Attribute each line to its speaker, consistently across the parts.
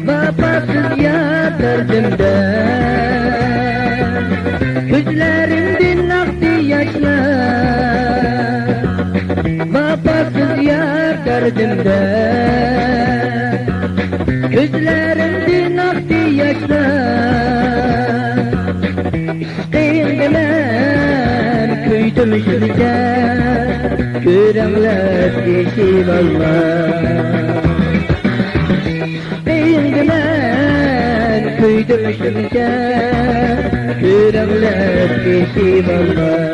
Speaker 1: Vefasız yar derdimde, gözlerimden aktı yaşlar. Vefasız yar derdimde, gözlerimden aktı yaşlar. İşkın ben köydüm şirke, görenler deşi vallah. Köydüm şirke, görenler deşi vallah.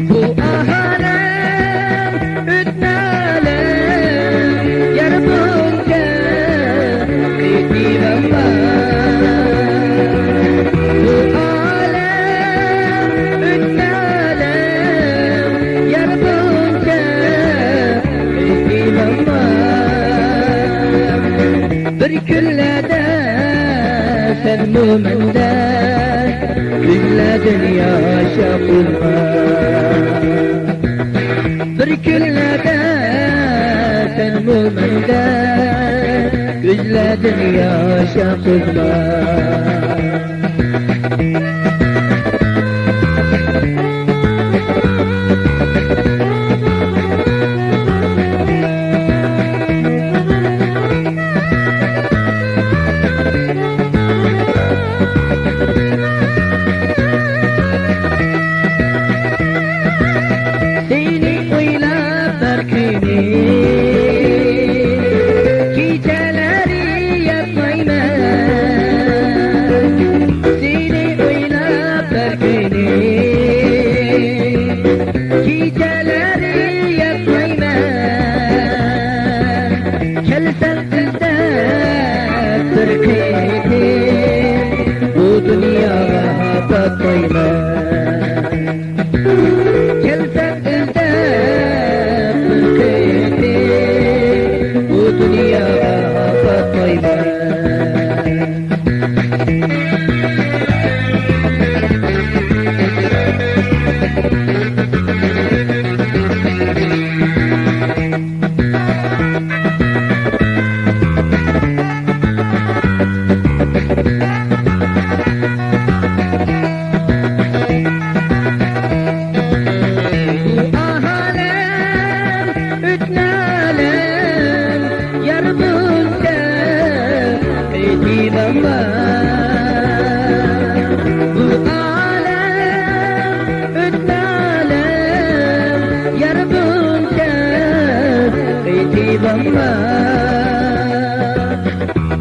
Speaker 1: Bu ahalem ütnalem yar bunca kıydi valla. Bu alem ütnalem yar bunca kıydi valla. Bir küllede sen müminde gülle dünya şapılma. Bir küllede sen müminde gülle dünya şapılma. Bu dünyaya bakmayma. Gelsen izde Türkiye'de, bu dünyaya bakmayma.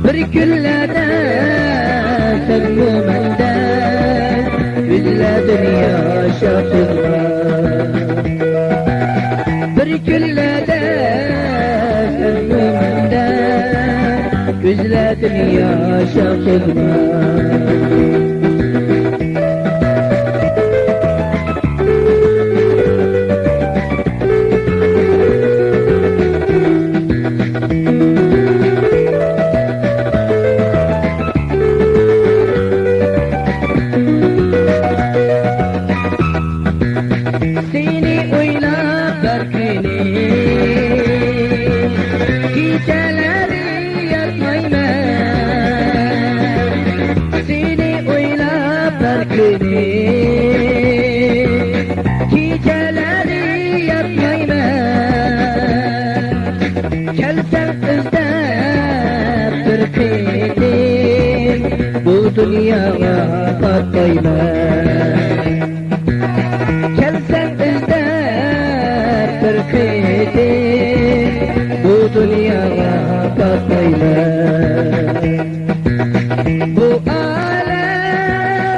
Speaker 1: Bir küllede sen müminde gülle dünya şapılma. Bir küllede sen müminde gülle dünya şapılma. Seni oylap berkini, geceleri yatmayman. Seni oylap berkini, geceleri yatmayman. Kelsen izlep bir kıydım, bu dünyaya bakmayman. Kelsen izlep bir kıydım, bu dünyaya bakmayman. Bu alem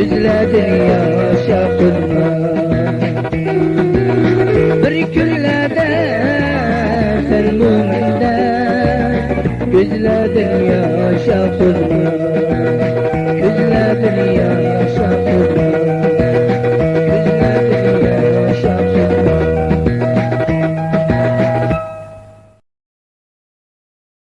Speaker 1: Gözledin yaşa kızma. Bir günlerde sen müminde, gözledin yaşa kızma. Gözledin